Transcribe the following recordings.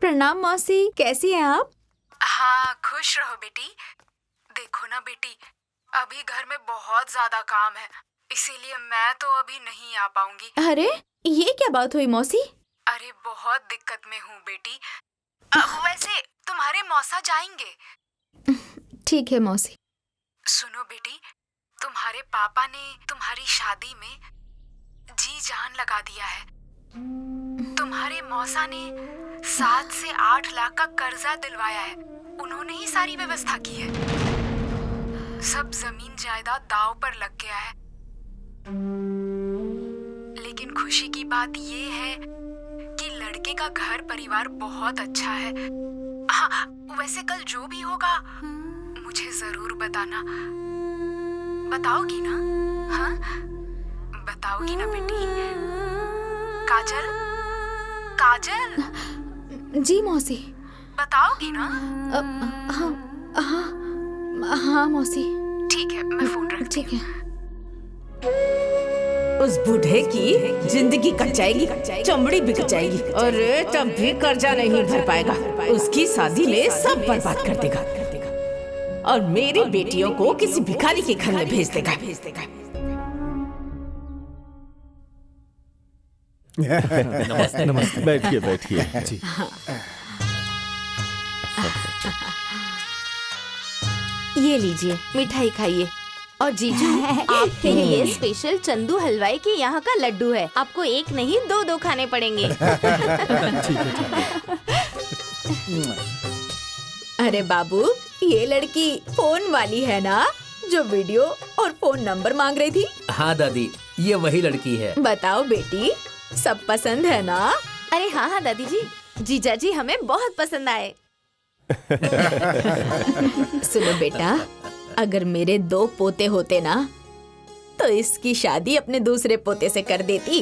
प्रणाम मौसी, कैसी हैं आप? हाँ, खुश रहो बेटी। देखो ना बेटी, अभी घर में बहुत ज्यादा काम है, इसीलिए मैं तो अभी नहीं आ पाऊंगी। अरे ये क्या बात हुई मौसी? अरे बहुत दिक्कत में हूँ बेटी। वैसे तुम्हारे मौसा जाएंगे। ठीक है मौसी। सुनो बेटी, तुम्हारे पापा ने तुम्हारी शादी में जी जान लगा दिया है। तुम्हारे मौसा ने 7 से 8 लाख का कर्जा दिलवाया है। उन्होंने ही सारी व्यवस्था की है। सब जमीन जायदाद दांव पर लग गया है। लेकिन खुशी की बात ये है कि लड़के का घर परिवार बहुत अच्छा है। हाँ, वैसे कल जो भी होगा मुझे जरूर बताना। बताओगी ना? हाँ, बताओगी ना बेटी? काजल, काजल। जी मौसी। बताओगी ना? हाँ हाँ हाँ मौसी। ठीक है, मैं फोन रखती ठीक है। उस बूढ़े की जिंदगी कट जाएगी, चमड़ी बिक जाएगी। अरे तब भी कर्जा नहीं भर पाएगा। उसकी शादी में सब बर्बाद कर देगा और मेरी बेटियों को किसी भिखारी के घर में भेज देगा। नमस्ते नमस्ते। बैठिए बैठिए। जी। ये लीजिए, मिठाई खाइए। और जीजू, आपके लिए स्पेशल चंदू हलवाई के यहाँ का लड्डू है। आपको एक नहीं 2 खाने पड़ेंगे। अरे बाबू, ये लड़की फोन वाली है ना, जो वीडियो और फोन नंबर मांग रही थी? हाँ दादी, ये वही लड़की है। बताओ बेटी, सब पसंद है ना? अरे हाँ हाँ दादी जी, जीजा जी हमें बहुत पसंद आए। सुनो बेटा, अगर मेरे 2 पोते होते ना तो इसकी शादी अपने दूसरे पोते से कर देती।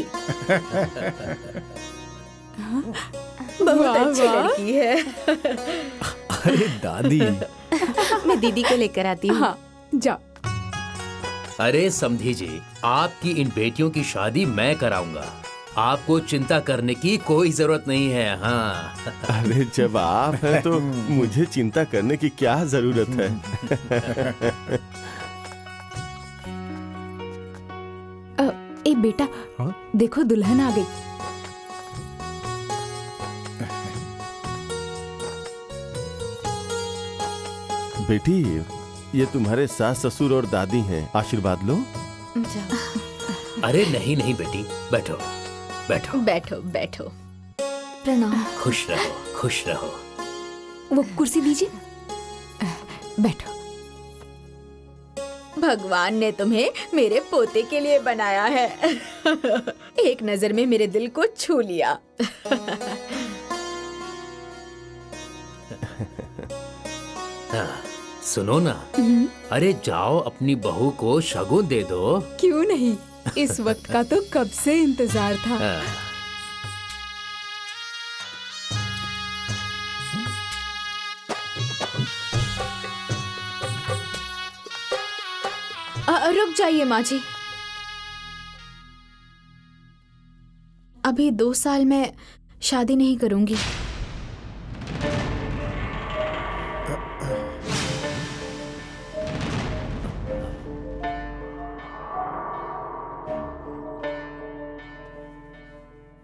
बहुत अच्छी लड़की है। अरे दादी। मैं दीदी को लेकर आती हूँ। हाँ, जाओ। अरे समधी जी, आपकी इन बेटियों की शादी मैं कराऊंगा। आपको चिंता करने की कोई जरूरत नहीं है। हाँ। अरे जब आप हैं तो मुझे चिंता करने की क्या जरूरत है? ए बेटा, हाँ? देखो दुल्हन आ गई। बेटी, ये तुम्हारे सास ससुर और दादी हैं, आशीर्वाद लो। अरे नहीं नहीं बेटी, बैठो बैठो बैठो बैठो। प्रणाम। खुश रहो, खुश रहो। वो कुर्सी दीजिए, बैठो। भगवान ने तुम्हें मेरे पोते के लिए बनाया है। एक नजर में मेरे दिल को छू लिया। हाँ, सुनो ना, अरे जाओ अपनी बहू को शगुन दे दो। क्यों नहीं, इस वक्त का तो कब से इंतजार था। हाँ। रुक जाइए माँ जी। अभी 2 साल में शादी नहीं करूंगी।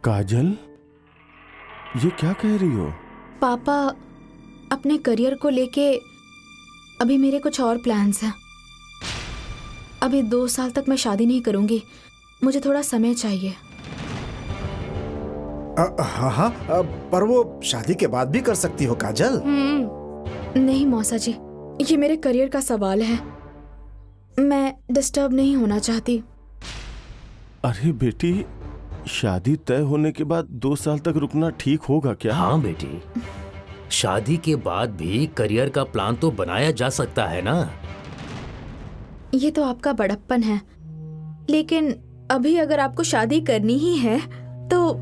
काजल, ये क्या कह रही हो? पापा, अपने करियर को लेके अभी मेरे कुछ और प्लान्स हैं। अभी 2 साल तक मैं शादी नहीं करूंगी। मुझे थोड़ा समय चाहिए। हाँ हाँ, पर वो शादी के बाद भी कर सकती हो काजल। नहीं मौसा जी, ये मेरे करियर का सवाल है। मैं डिस्टर्ब नहीं होना चाहती। अरे बेटी, शादी तय होने के बाद 2 साल तक रुकना ठीक होगा क्या? हाँ बेटी, शादी के बाद भी करियर का प्लान तो बनाया जा सकता है ना। ये तो आपका बड़प्पन है, लेकिन अभी अगर आपको शादी करनी ही है तो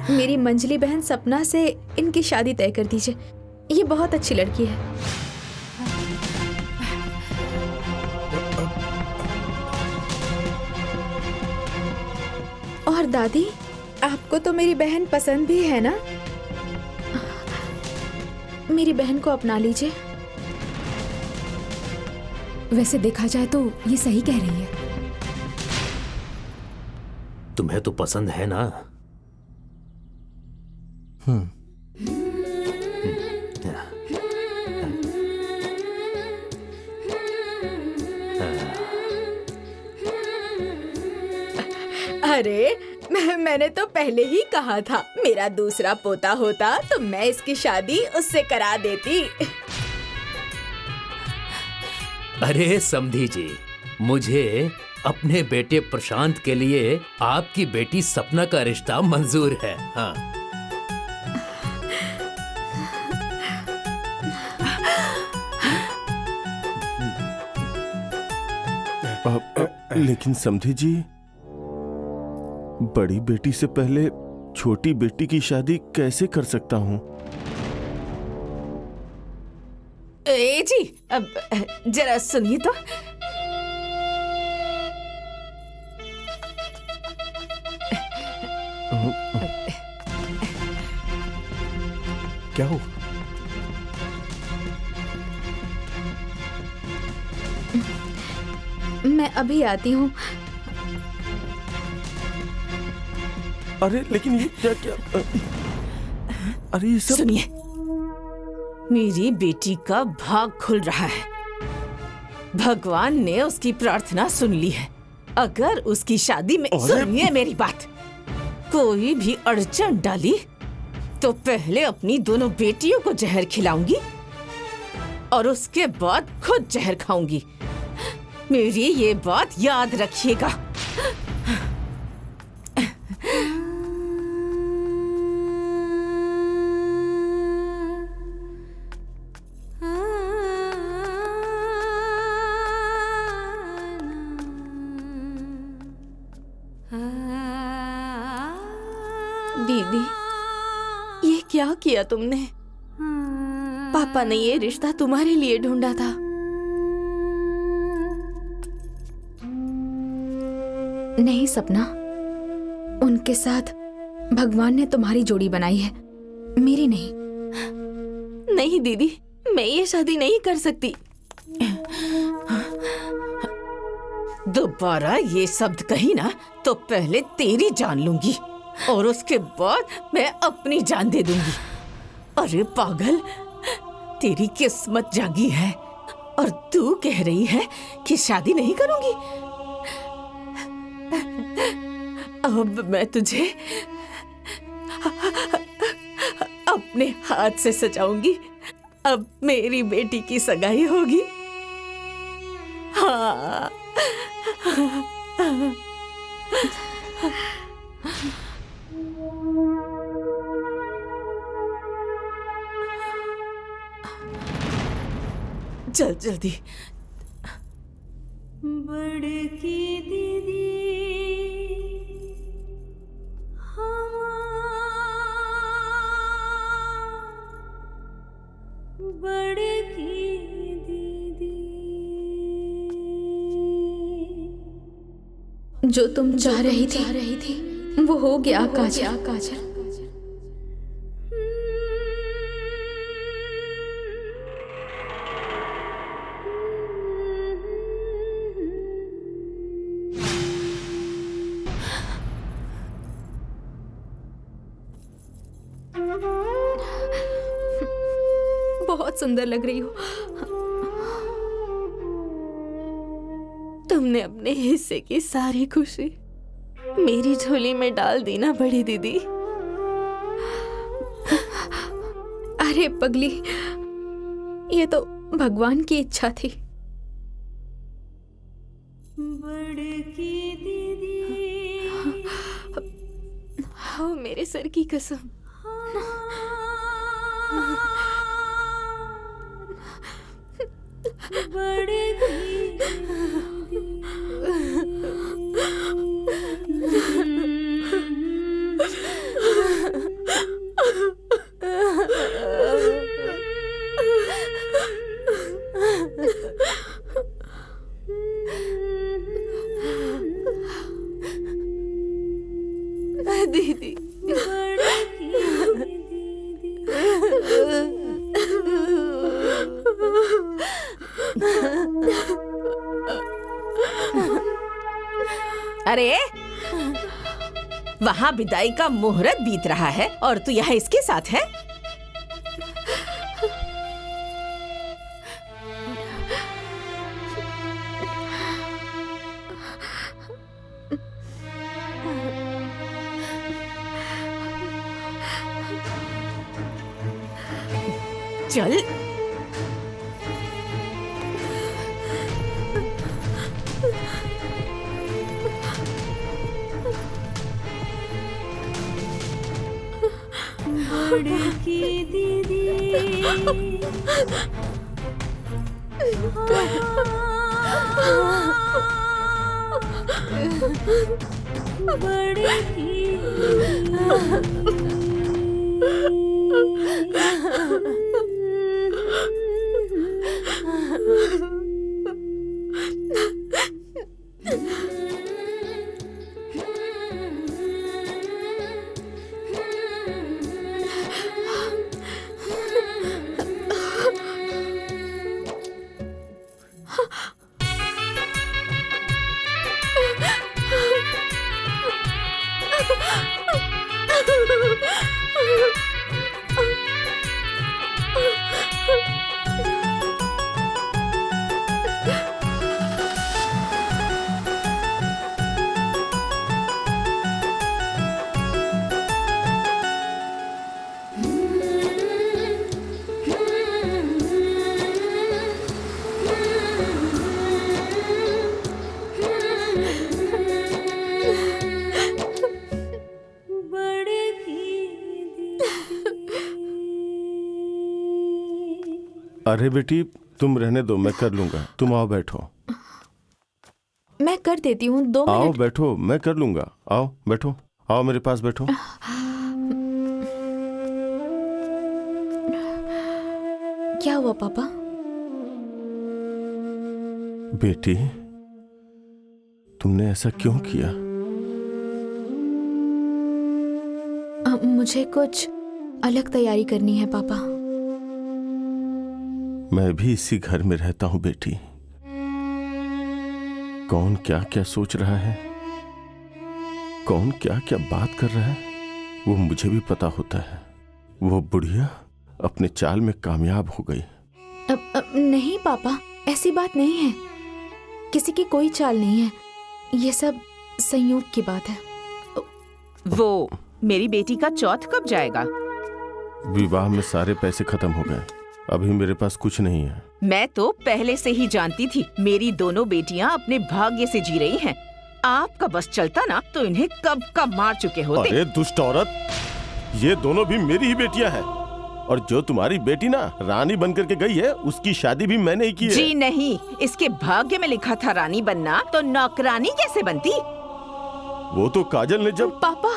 मेरी मंजली बहन सपना से इनकी शादी तय कर दीजिए। ये बहुत अच्छी लड़की है। और दादी, आपको तो मेरी बहन पसंद भी है ना? मेरी बहन को अपना लीजिए। वैसे देखा जाए तो ये सही कह रही है। तुम्हें तो पसंद है ना? अरे मैंने तो पहले ही कहा था, मेरा दूसरा पोता होता तो मैं इसकी शादी उससे करा देती। अरे समधी जी, मुझे अपने बेटे प्रशांत के लिए आपकी बेटी सपना का रिश्ता मंजूर है। हाँ। लेकिन समधी जी, बड़ी बेटी से पहले छोटी बेटी की शादी कैसे कर सकता हूँ? ए जी, अब जरा सुनिए तो। क्या हो? मैं अभी आती हूँ। अरे लेकिन ये क्या क्या? अरे ये सब सुनिए, मेरी बेटी का भाग खुल रहा है। भगवान ने उसकी प्रार्थना सुन ली है। अगर उसकी शादी में, सुनिए मेरी बात, कोई भी अड़चन डाली तो पहले अपनी दोनों बेटियों को जहर खिलाऊंगी और उसके बाद खुद जहर खाऊंगी। मेरी ये बात याद रखिएगा। दीदी, ये क्या किया तुमने? पापा ने ये रिश्ता तुम्हारे लिए ढूंढा था। नहीं सपना, उनके साथ भगवान ने तुम्हारी जोड़ी बनाई है, मेरी नहीं। नहीं दीदी, मैं ये शादी नहीं कर सकती। दोबारा ये शब्द कही ना तो पहले तेरी जान लूंगी और उसके बाद मैं अपनी जान दे दूंगी। अरे पागल, तेरी किस्मत जागी है और तू कह रही है कि शादी नहीं करूंगी। अब मैं तुझे अपने हाथ से सजाऊंगी। अब मेरी बेटी की सगाई होगी। हाँ। चल जल्दी। बड़की दीदी बड़की दीदी, जो तुम चाह रही थी वो हो गया काजल। बहुत सुंदर लग रही हो। तुमने अपने हिस्से की सारी खुशी मेरी झोली में डाल दी ना बड़ी दीदी। अरे पगली, ये तो भगवान की इच्छा थी। बड़की दीदी, हाँ, मेरे सर की कसम। दीदी, अरे वहाँ विदाई का मुहूर्त बीत रहा है और तू यहाँ इसके साथ है। चल बड़की दीदी अरे बेटी तुम रहने दो, मैं कर लूंगा। तुम आओ बैठो। मैं कर देती हूँ, 2 आओ मिनट। बैठो, मैं कर लूंगा। आओ बैठो, आओ मेरे पास बैठो। क्या हुआ पापा? बेटी तुमने ऐसा क्यों किया? मुझे कुछ अलग तैयारी करनी है पापा। मैं भी इसी घर में रहता हूं बेटी। कौन क्या क्या सोच रहा है, कौन क्या क्या बात कर रहा है, वो मुझे भी पता होता है। वो बुढ़िया अपने चाल में कामयाब हो गई। नहीं पापा, ऐसी बात नहीं है। किसी की कोई चाल नहीं है, ये सब संयोग की बात है। वो मेरी बेटी का चौथ कब जाएगा? विवाह में सारे पैसे खत्म हो गए, अभी मेरे पास कुछ नहीं है। मैं तो पहले से ही जानती थी मेरी दोनों बेटियां अपने भाग्य से जी रही हैं। आपका बस चलता ना तो इन्हें कब का मार चुके होते। अरे दुष्ट औरत, ये दोनों भी मेरी ही बेटियां हैं। और जो तुम्हारी बेटी ना रानी बन करके गई है, उसकी शादी भी मैंने ही की है। जी नहीं, इसके भाग्य में लिखा था रानी बनना, तो नौकरानी कैसे बनती? वो तो काजल ने जब। पापा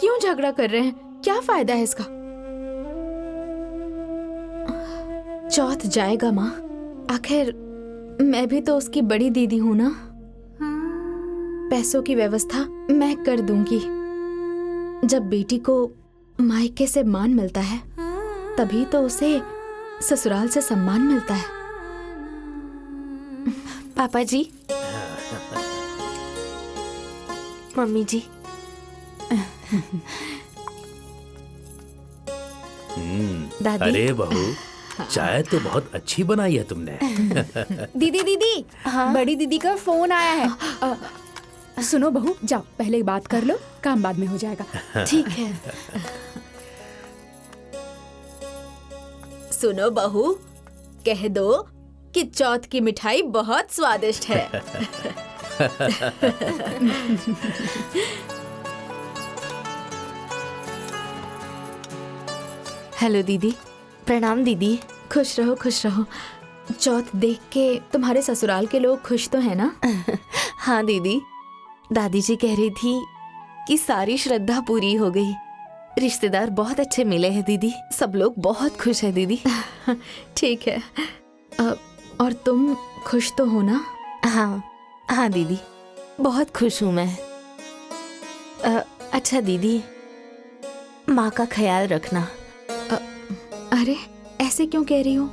क्यों झगड़ा कर रहे हैं? क्या फायदा है इसका? चौथ जाएगा माँ, आखिर मैं भी तो उसकी बड़ी दीदी हूँ ना। पैसों की व्यवस्था मैं कर दूंगी। जब बेटी को मायके से मान मिलता है, तभी तो उसे ससुराल से सम्मान मिलता है। पापा जी, मम्मी जी, दादी। अरे बहू, चाय तो बहुत अच्छी बनाई है तुमने। दीदी दीदी, बड़ी दीदी का फोन आया है। सुनो बहू, जाओ पहले बात कर लो, काम बाद में हो जाएगा। ठीक है। सुनो बहू, कह दो कि चौथ की मिठाई बहुत स्वादिष्ट है। हेलो दीदी। प्रणाम दीदी। खुश रहो खुश रहो। चौथ देख के तुम्हारे ससुराल के लोग खुश तो है ना? हाँ दीदी, दादी जी कह रही थी कि सारी श्रद्धा पूरी हो गई। रिश्तेदार बहुत अच्छे मिले हैं दीदी, सब लोग बहुत खुश है दीदी। ठीक है। और तुम खुश तो हो ना? हाँ हाँ दीदी, बहुत खुश हूँ मैं। अच्छा दीदी, माँ का ख्याल रखना। अरे ऐसे क्यों कह रही हो?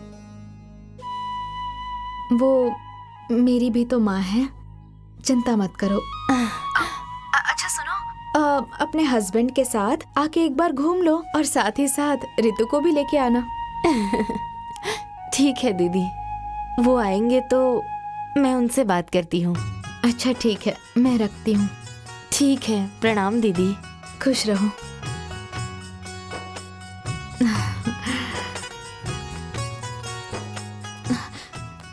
वो मेरी भी तो माँ है, चिंता मत करो। अपने हस्बैंड के साथ आके एक बार घूम लो और साथ ही साथ रितु को भी लेके आना। ठीक है दीदी, वो आएंगे तो मैं उनसे बात करती हूँ। अच्छा ठीक है, मैं रखती हूँ। ठीक है, प्रणाम दीदी। खुश रहो।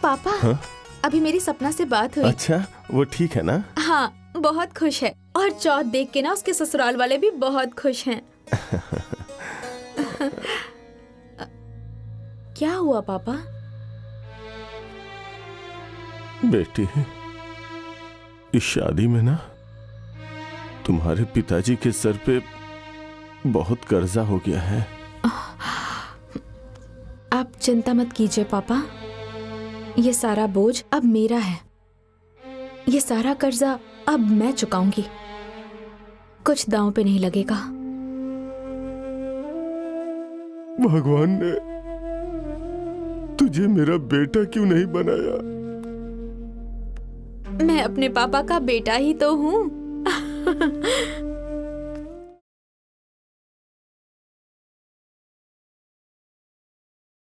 पापा, हाँ? अभी मेरी सपना से बात हुई। अच्छा, वो ठीक है ना? हाँ, बहुत खुश है और चौथ देख के ना उसके ससुराल वाले भी बहुत खुश हैं। क्या हुआ पापा? बेटी, इस शादी में ना तुम्हारे पिताजी के सर पे बहुत कर्जा हो गया है। आप चिंता मत कीजिए पापा, ये सारा बोझ अब मेरा है। ये सारा कर्जा अब मैं चुकाऊंगी, कुछ दांव पे नहीं लगेगा। भगवान ने तुझे मेरा बेटा क्यों नहीं बनाया? मैं अपने पापा का बेटा ही तो हूँ।